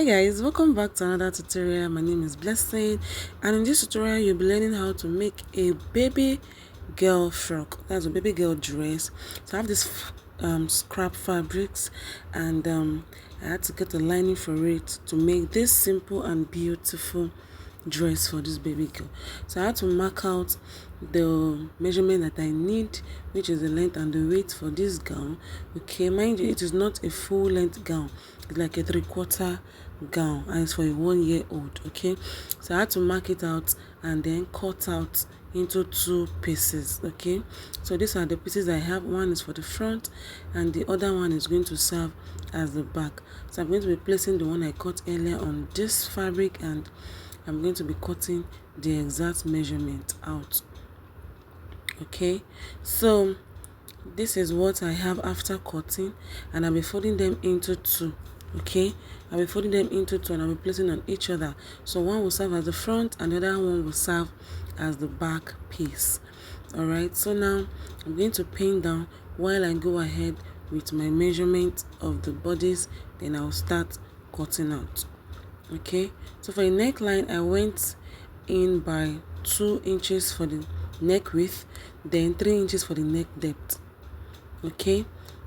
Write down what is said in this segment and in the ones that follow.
Hi guys, welcome back to another tutorial. My name is Blessing, and in this tutorial you'll be learning how to make a baby girl frock. That's a baby girl dress. So I have this scrap fabrics, and I had to get a lining for it to make this simple and beautiful dress for this baby girl. So I had to mark out the measurement that I need, which is the length and the weight for this gown. Okay, mind you, it is not a full length gown, it's like a 3/4 gown, and it's for a 1 year old. Okay, so I had to mark it out and then cut out into 2 pieces. Okay, so these are the pieces I have. One is for the front and the other one is going to serve as the back. So I'm going to be placing the one I cut earlier on this fabric, and I'm going to be cutting the exact measurement out. Okay, so this is what I have after cutting, and I'll be folding them into two. Okay, I'll be folding them into two and I'll be placing on each other. So one will serve as the front and the other one will serve as the back piece. Alright, so now I'm going to pin down while I go ahead with my measurement of the bodies, then I'll start cutting out. Okay, so for a neckline I went in by 2 inches for the neck width, then 3 inches for the neck depth. Okay,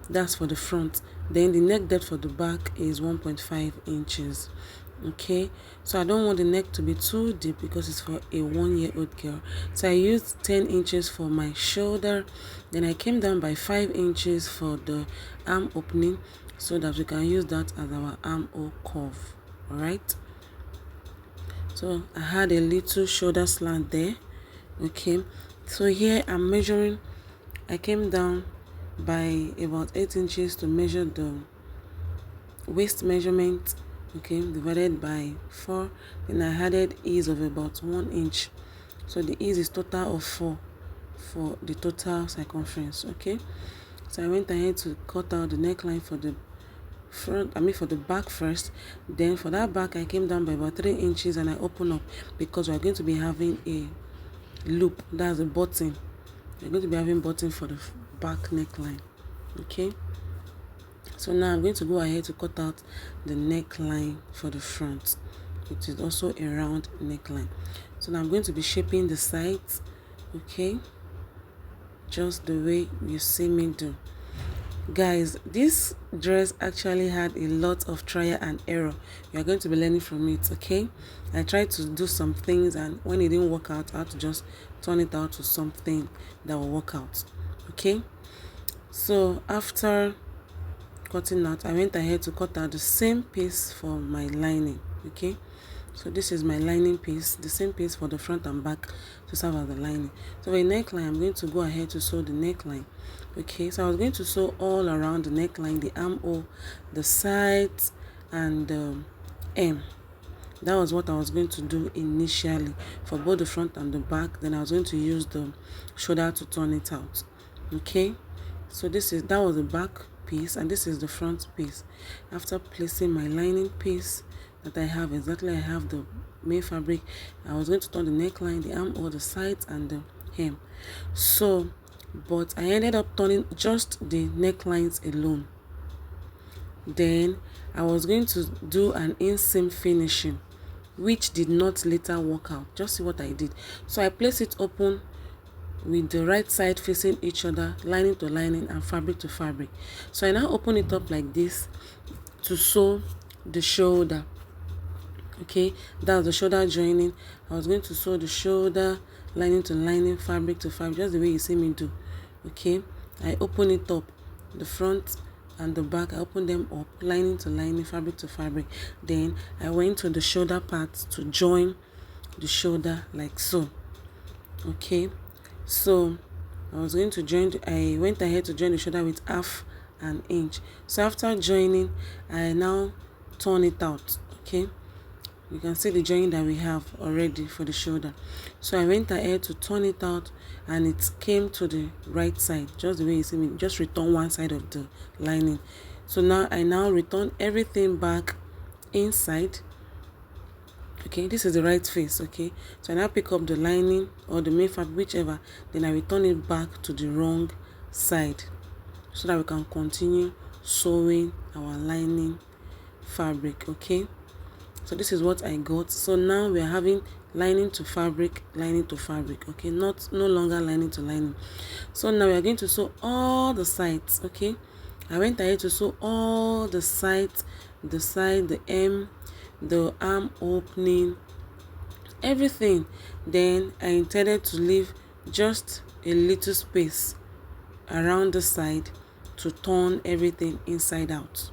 that's for the front. Then the neck depth for the back is 1.5 inches. Okay, so I don't want the neck to be too deep because it's for a 1-year-old girl. So I used 10 inches for my shoulder, then I came down by 5 inches for the arm opening so that we can use that as our armhole curve. All right, so I had a little shoulder slant there. Okay, so here I'm measuring. I came down by about 8 inches to measure the waist measurement. Okay, divided by 4, then I added ease of about 1 inch, so the ease is total of 4 for the total circumference. Okay, so I went ahead to cut out the neckline for the front, for the back first. Then for that back I came down by about 3 inches and I open up because we're going to be having a loop, that's a button. We're going to be having button for the back neckline. Okay, so now I'm going to go ahead to cut out the neckline for the front. It is also a round neckline. So now I'm going to be shaping the sides. Okay, just the way you see me do. Guys, this dress actually had a lot of trial and error. You are going to be learning from it. Okay, I tried to do some things, and when it didn't work out I had to just turn it out to something that will work out. Okay, so after cutting out, I went ahead to cut out the same piece for my lining. Okay, so this is my lining piece, the same piece for the front and back to serve as the lining. So for a neckline, I'm going to go ahead to sew the neckline. Okay, so I was going to sew all around the neckline, the armhole, the sides, and the hem. That was what I was going to do initially for both the front and the back. Then I was going to use the shoulder to turn it out. Okay, so that was the back piece, and this is the front piece. After placing my lining piece that I have the main fabric, I was going to turn the neckline, the armhole, the sides, and the hem. So but I ended up turning just the necklines alone. Then I was going to do an inseam finishing, which did not later work out. Just see what I did. So I placed it open with the right side facing each other, lining to lining and fabric to fabric. So I now open it up like this to sew the shoulder. Okay, that was the shoulder joining. I was going to sew the shoulder, lining to lining, fabric to fabric, just the way you see me do. Okay, I open it up, the front and the back, I open them up, lining to lining, fabric to fabric. Then I went to the shoulder part to join the shoulder like so. Okay, so I went ahead to join the shoulder with 1/2 inch. So after joining, I now turn it out. Okay, you can see the join that we have already for the shoulder. So I went ahead to turn it out and it came to the right side, just the way you see me. Just return one side of the lining. So now I return everything back inside. Okay, this is the right face. Okay, so I now pick up the lining or the main fabric, whichever, then I return it back to the wrong side so that we can continue sewing our lining fabric. Okay, So this is what I got. So now we are having lining to fabric, okay, not no longer lining to lining. So now we are going to sew all the sides. Okay, I went ahead to sew all the sides, the side, the hem, the arm opening, everything. Then I intended to leave just a little space around the side to turn everything inside out.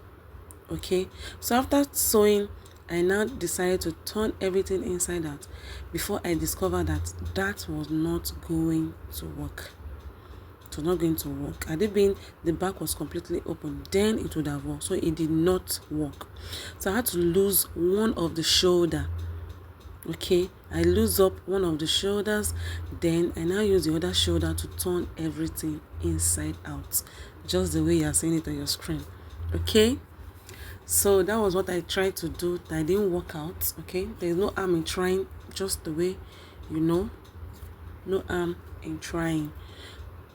Okay, so after sewing, I now decided to turn everything inside out before I discovered that that was not going to work. It was not going to work. Had it been the back was completely open, then it would have worked. So it did not work. So I had to lose one of the shoulder. Okay, I lose up one of the shoulders, then I now use the other shoulder to turn everything inside out, just the way you are seeing it on your screen. Okay, so that was what I tried to do. That didn't work out. Okay, there's no harm in trying, just the way you know, no harm in trying.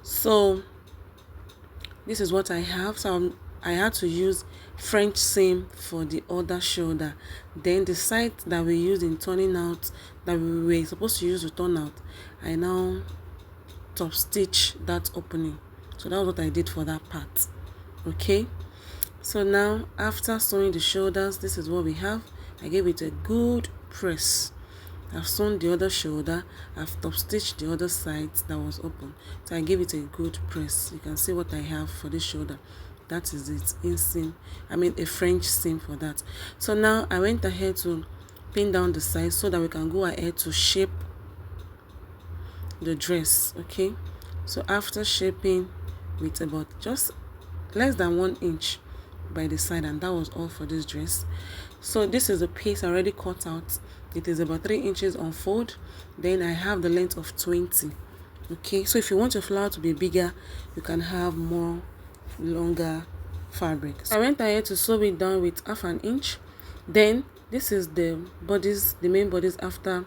So this is what I have. So I had to use French seam for the other shoulder. Then the side that we used in turning out, that we were supposed to use to turn out, I now top stitch that opening. So that was what I did for that part. Okay, so now after sewing the shoulders, this is what we have. I gave it a good press. I've sewn the other shoulder, I've top stitched the other side that was open, so I gave it a good press. You can see what I have for this shoulder. That is it, a French seam for that. So now I went ahead to pin down the sides so that we can go ahead to shape the dress. Okay, so after shaping with about just less than 1 inch by the side, and that was all for this dress. So this is the piece I already cut out. It is about 3 inches on fold. Then I have the length of 20. Okay, so if you want your flower to be bigger, you can have more longer fabric. So I went ahead to sew it down with 1/2 inch. Then this is the bodies, the main bodies after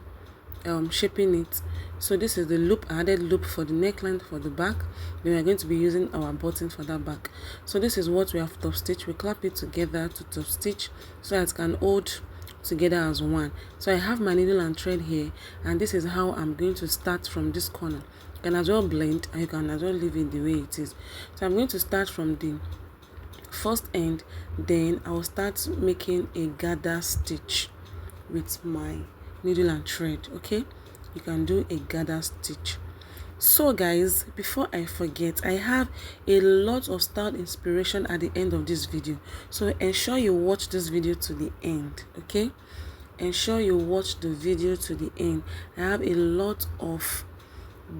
shaping it. So this is the loop, I added loop for the neckline for the back. Then we are going to be using our button for that back. So this is what we have top stitch. We clap it together to top stitch so that it can hold together as one. So I have my needle and thread here, and this is how I'm going to start from this corner. You can as well blend, and you can as well leave it the way it is. So I'm going to start from the first end, then I'll start making a gather stitch with my needle and thread. Okay, you can do a gather stitch. So guys, before I forget, I have a lot of style inspiration at the end of this video, so ensure you watch this video to the end. Okay, ensure you watch the video to the end. I have a lot of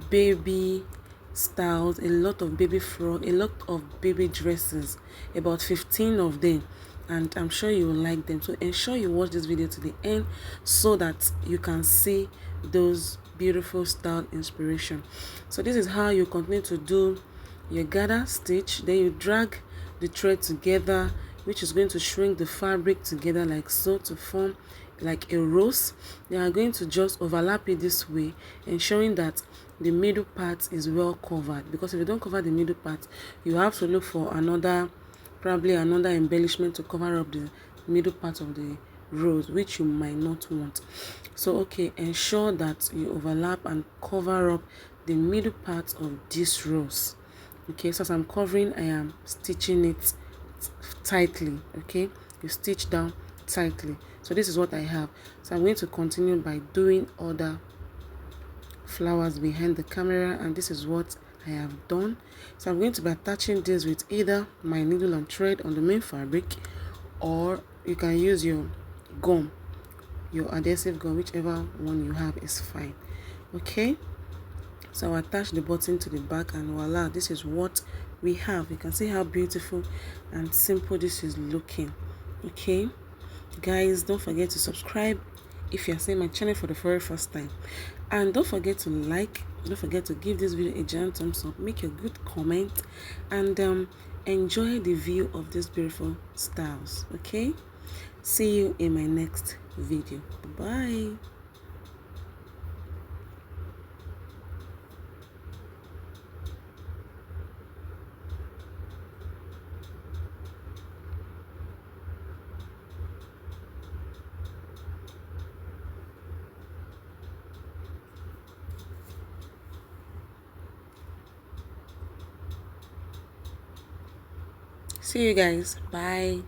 baby styles, a lot of baby frock, a lot of baby dresses, about 15 of them, and I'm sure you will like them. So ensure you watch this video to the end so that you can see those beautiful style inspiration. So this is how you continue to do your gather stitch. Then you drag the thread together, which is going to shrink the fabric together like so to form like a rose. They are going to just overlap it this way, ensuring that the middle part is well covered, because if you don't cover the middle part, you have to look for probably another embellishment to cover up the middle part of the rose, which you might not want. So okay, ensure that you overlap and cover up the middle part of this rose. Okay, so as I'm covering, I am stitching it tightly. Okay, you stitch down tightly. So this is what I have. So I'm going to continue by doing other flowers behind the camera, and this is what I have done. So I'm going to be attaching this with either my needle and thread on the main fabric, or you can use your gum, your adhesive gum, whichever one you have is fine. Okay, so I'll attach the button to the back, and voila, this is what we have. You can see how beautiful and simple this is looking. Okay guys, don't forget to subscribe if you are seeing my channel for the very first time, and don't forget to like, don't forget to give this video a giant thumbs up, make a good comment, and enjoy the view of these beautiful styles. Okay, see you in my next video. Bye. See you guys. Bye.